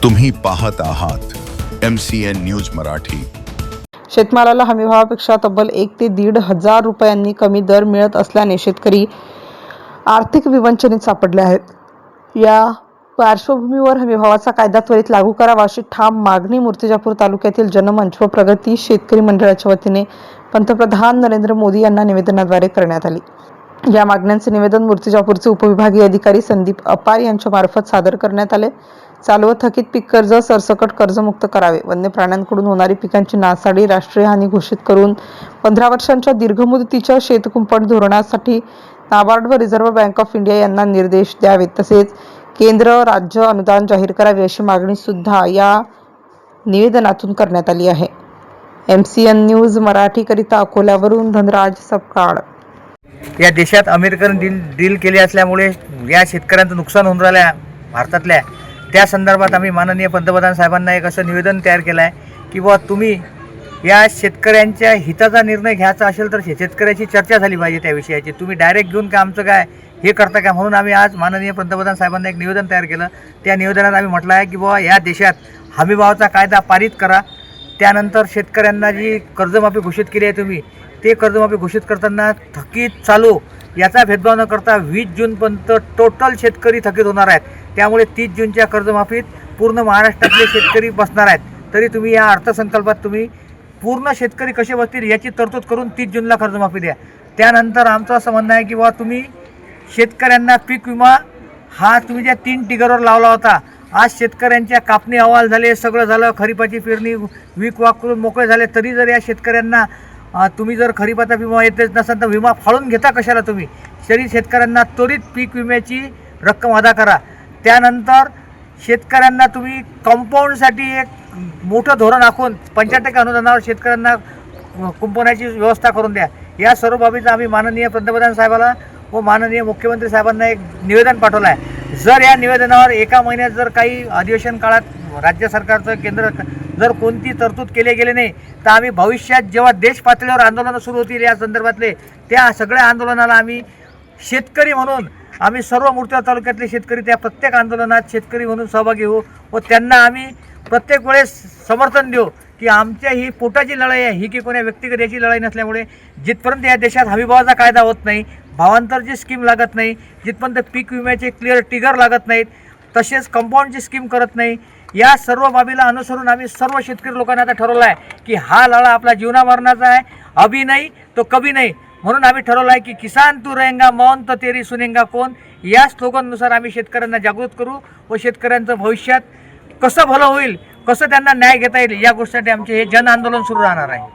तुम्ही पाहत आहात MCN न्यूज मराठी। शेतमालाला हमीभावापेक्षा तब्बल 1 ते 1.5 हजार रुपयांनी कमी दर मिळत असल्याने शेतकरी आर्थिक विवंचनेत सापडले आहेत। या पार्श्वभूमीवर हमीभावाचा कायदा त्वरित लागू करावा अशी ठाम मागणी मूर्तिजापूर तालुक्यातील जनमंच व प्रगती शेतकरी मंडळाच्या वतीने पंतप्रधान नरेंद्र मोदी यांना निवेदनाद्वारे करण्यात आली। या मागण्यांचे निवेदन मूर्तिजापूरचे उपविभागीय अधिकारी संदीप अपार यांच्या मार्फत सादर करण्यात आले। चालू व थकीत पीक कर्ज सरसकट कर्जमुक्त करावे, वन्य प्राण्यांकडून होणारी पिकांची नासाडी राष्ट्रीय हानी घोषित करून 15 वर्षांच्या दीर्घमुदतीच्या शेतकुंपण धोरणासाठी नाबार्ड व रिझर्व्ह बँक ऑफ इंडिया यांना निर्देश द्यावेत, तसेच केंद्र राज्य अनुदान जाहीर करावे अशी मागणी सुद्धा या निवेदनातून करण्यात आली आहे। MCN न्यूज मराठी करिता अकोल्यावरून धनराज सपकाळ। या देशात अमेरिकन डील केले असल्यामुळे या शेतकऱ्यांचं नुकसान होऊन राहिलं आहे भारतातल्या। त्या संदर्भात आम्ही माननीय पंतप्रधान साहेबांना एक असं निवेदन तयार केलं आहे की बुवा तुम्ही या शेतकऱ्यांच्या हिताचा निर्णय घ्यायचा असेल तर शेतकऱ्याची चर्चा झाली पाहिजे त्या विषयाची। तुम्ही डायरेक्ट घेऊन का आमचं काय हे करता का, म्हणून आम्ही आज माननीय पंतप्रधान साहेबांना एक निवेदन तयार केलं। त्या निवेदनात आम्ही म्हटलं आहे की बुवा या देशात हमीभावाचा कायदा पारित करा। त्यानंतर शेतकऱ्यांना जी कर्जमाफी घोषित केली आहे तुम्ही, ते कर्जमाफी घोषित करताना थकीत चालू याचा भेदभाव न करता 20 जूनपर्यंत टोटल शेतकरी थकीत होणार आहेत। त्यामुळे 30 जूनच्या कर्जमाफीत पूर्ण महाराष्ट्रातले शेतकरी बसणार आहेत। तरी तुम्ही या अर्थसंकल्पात तुम्ही पूर्ण शेतकरी कसे बसतील याची तरतूद करून 30 जूनला कर्जमाफी द्या। त्यानंतर आमचं असं म्हणणं आहे की बुवा तुम्ही शेतकऱ्यांना पीक विमा हा तुम्ही ज्या 3 टिगरवर लावला होता, आज शेतकऱ्यांच्या कापणी अहवाल झाले, सगळं झालं, खरीपाची पेरणी वीक वाक करून मोकळे झाले, तरी जर या शेतकऱ्यांना तुम्ही जर खरीपाचा विमा येतच नसाल तर विमा फाळून घेता कशाला तुम्ही? तरी शेतकऱ्यांना त्वरित पीक विम्याची रक्कम अदा करा। त्यानंतर शेतकऱ्यांना तुम्ही कंपाऊंडसाठी एक मोठं धोरण आखून 50% अनुदानावर शेतकऱ्यांना कुंपणाची व्यवस्था करून द्या। या सर्व बाबीचा आम्ही माननीय पंतप्रधान साहेबाला व माननीय मुख्यमंत्री साहेबांना एक निवेदन पाठवलं आहे। जर या निवेदनावर एका महिन्यात जर काही अधिवेशन काळात राज्य सरकारचं केंद्र जर कोणती तरतूद केले गेले नाही तर आम्ही भविष्यात जेव्हा देश पातळीवर आंदोलनं सुरू होतील या संदर्भातले, त्या सगळ्या आंदोलनाला आम्ही शेतकरी म्हणून आम्ही सर्व मूर्तिजापूर तालुक्यातले शेतकरी त्या प्रत्येक आंदोलनात शेतकरी म्हणून सहभागी होऊ व त्यांना आम्ही प्रत्येक वेळेस समर्थन देऊ की आमच्या ही पोटाची लढाई आहे, ही की कोण्या व्यक्तिगत याची लढाई नसल्यामुळे जिथपर्यंत या देशात हमीभावाचा कायदा होत नाही, भावांतरची स्कीम लागत नाही, जिथपर्यंत पीक विम्याचे क्लिअर टिगर लागत नाहीत, तसेच कंपाऊंडची स्कीम करत नाही, या सर्व बाबीला अनुसरून आम्ही सर्व शेतकरी लोकांना आता ठरवलं आहे की हा लढा आपला जीवनामरणाचा आहे, अभी नाही तो कभी नाही। म्हणून आम्ही ठरवलं आहे की किसान तू रहेंगा मौन तो तेरी सुनेंगा कौन, या स्लोगननुसार आम्ही शेतकऱ्यांना जागृत करू व शेतकऱ्यांचं भविष्यात कसं भलं होईल, कसं त्यांना न्याय घेता येईल या गोष्टीसाठी आमचे हे जन आंदोलन सुरू राहणार आहे।